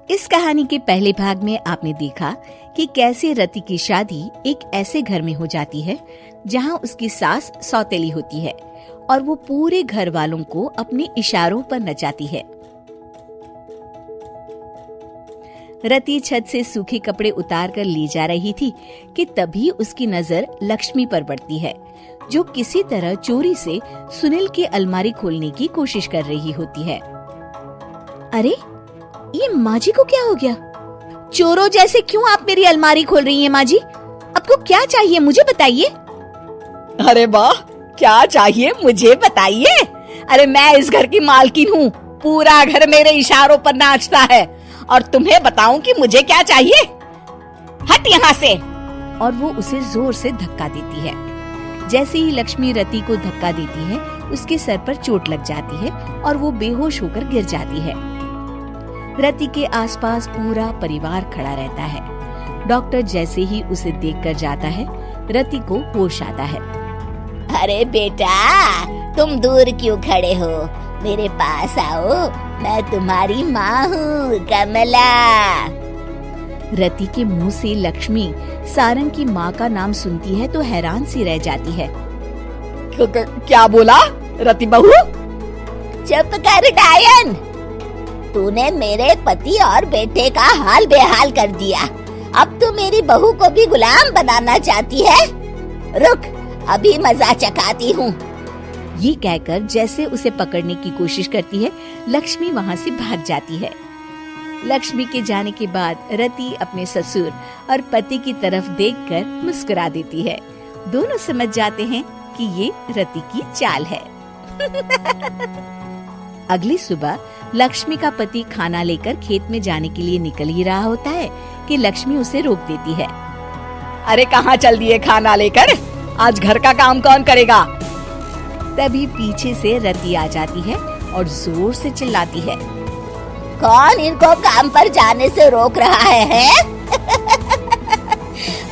इस कहानी के पहले भाग में आपने देखा कि कैसे रति की शादी एक ऐसे घर में हो जाती है जहां उसकी सास सौतेली होती है और वो पूरे घर वालों को अपने इशारों पर नचाती है। रति छत से सूखे कपड़े उतार कर ले जा रही थी कि तभी उसकी नजर लक्ष्मी पर पड़ती है, जो किसी तरह चोरी से सुनील की अलमारी खोलने की कोशिश कर रही होती है। अरे, ये माँ जी को क्या हो गया? चोरों जैसे क्यों आप मेरी अलमारी खोल रही हैं माँ जी? आपको क्या चाहिए मुझे बताइए। अरे वाह, क्या चाहिए मुझे बताइए। अरे मैं इस घर की मालकिन हूँ, पूरा घर मेरे इशारों पर नाचता है और तुम्हें बताऊं कि मुझे क्या चाहिए? हट यहाँ से। और वो उसे जोर से धक्का देती है। जैसे ही लक्ष्मी रति को धक्का देती है, उसके सर पर चोट लग जाती है और वो बेहोश होकर गिर जाती है। रति के आसपास पूरा परिवार खड़ा रहता है। डॉक्टर जैसे ही उसे देखकर जाता है, रति को होश आता है। अरे बेटा, तुम दूर क्यों खड़े हो? मेरे पास आओ, मैं तुम्हारी माँ हूँ, कमला। रति के मुंह से लक्ष्मी सारंग की माँ का नाम सुनती है तो हैरान सी रह जाती है। क्या बोला रति बहू? चुप कर डायन, तूने मेरे पति और बेटे का हाल बेहाल कर दिया। अब तू मेरी बहू को भी गुलाम बनाना चाहती है? रुक, अभी मजा चखाती हूँ। ये कहकर जैसे उसे पकड़ने की कोशिश करती है, लक्ष्मी वहाँ से भाग जाती है। लक्ष्मी के जाने के बाद रति अपने ससुर और पति की तरफ देखकर मुस्कुरा देती है। दोनों समझ जाते हैं कि ये रति की चाल है। अगली सुबह लक्ष्मी का पति खाना लेकर खेत में जाने के लिए निकल ही रहा होता है कि लक्ष्मी उसे रोक देती है। अरे कहाँ चल दिए खाना लेकर? आज घर का काम कौन करेगा? तभी पीछे से रति आ जाती है और जोर से चिल्लाती है। कौन इनको काम पर जाने से रोक रहा है?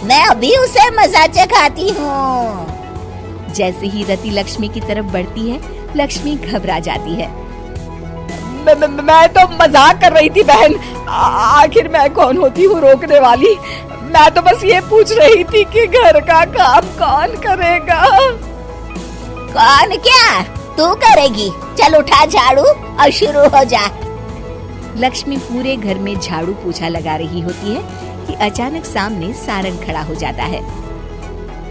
मैं अभी उसे मजा चखाती हूँ। जैसे ही रति लक्ष्मी की तरफ बढ़ती है, लक्ष्मी घबरा जाती है। मैं तो मजाक कर रही थी बहन। आखिर मैं कौन होती हूँ रोकने वाली? मैं तो बस ये पूछ रही थी कि घर का काम कौन करेगा। कौन क्या? तू करेगी। चल उठा झाड़ू और शुरू हो जा। लक्ष्मी पूरे घर में झाड़ू पोछा लगा रही होती है कि अचानक सामने सारंग खड़ा हो जाता है।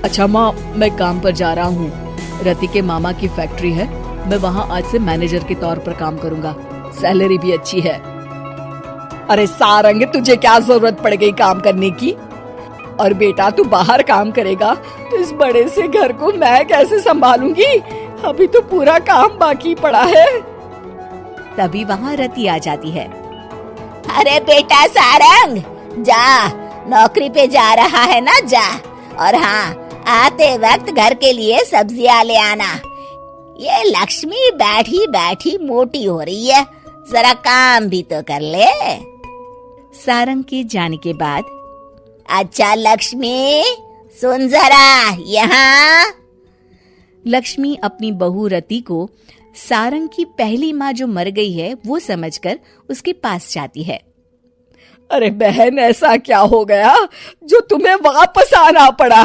अच्छा माँ, मैं काम पर जा रहा हूँ। रति के मामा की फैक्ट्री है, मैं वहाँ आज से मैनेजर के तौर पर काम करूँगा। सैलरी भी अच्छी है। अरे सारंग, तुझे क्या जरूरत पड़ गई काम करने की? और बेटा तू बाहर काम करेगा तो इस बड़े से घर को मैं कैसे संभालूंगी? अभी तो पूरा काम बाकी पड़ा है। तभी वहाँ रति आ जाती है। अरे बेटा सारंग, जा, नौकरी पे जा रहा है ना, जा। और हाँ, आते वक्त घर के लिए सब्जियां ले आना। ये लक्ष्मी बैठी बैठी मोटी हो रही है, जरा काम भी तो कर ले। सारंग के जाने के बाद, अच्छा लक्ष्मी, सुन जरा यहाँ। लक्ष्मी अपनी बहू रति को सारंग की पहली माँ जो मर गई है वो समझकर उसके पास जाती है। अरे बहन, ऐसा क्या हो गया जो तुम्हें वापस आना पड़ा?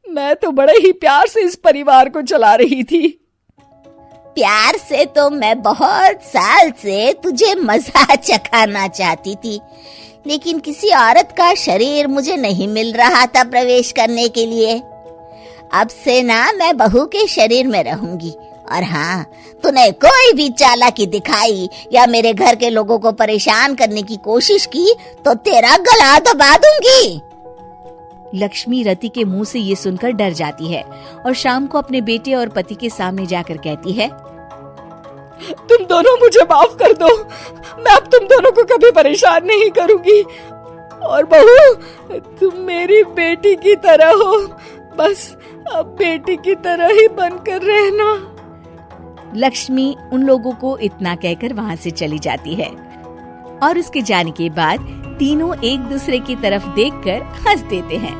मैं तो बड़े ही प्यार से इस परिवार को चला रही थी। प्यार से तो मैं बहुत साल से तुझे मजा चखाना चाहती थी, लेकिन किसी औरत का शरीर मुझे नहीं मिल रहा था प्रवेश करने के लिए। अब से ना मैं बहू के शरीर में रहूंगी। और हाँ, तूने कोई भी चालाकी दिखाई या मेरे घर के लोगों को परेशान करने की कोशिश की तो तेरा गला दबा दूंगी। लक्ष्मी रति के मुंह से ये सुनकर डर जाती है और शाम को अपने बेटे और पति के सामने जाकर कहती है, तुम दोनों मुझे माफ कर दो। मैं अब तुम दोनों को कभी परेशान नहीं करूंगी। और बहू, तुम मेरी बेटी की तरह हो, बस अब बेटी की तरह ही बनकर रहना। लक्ष्मी उन लोगों को इतना कहकर वहाँ से चली जाती है और उसके जाने के बाद तीनों एक दूसरे की तरफ देखकर हंस देते हैं।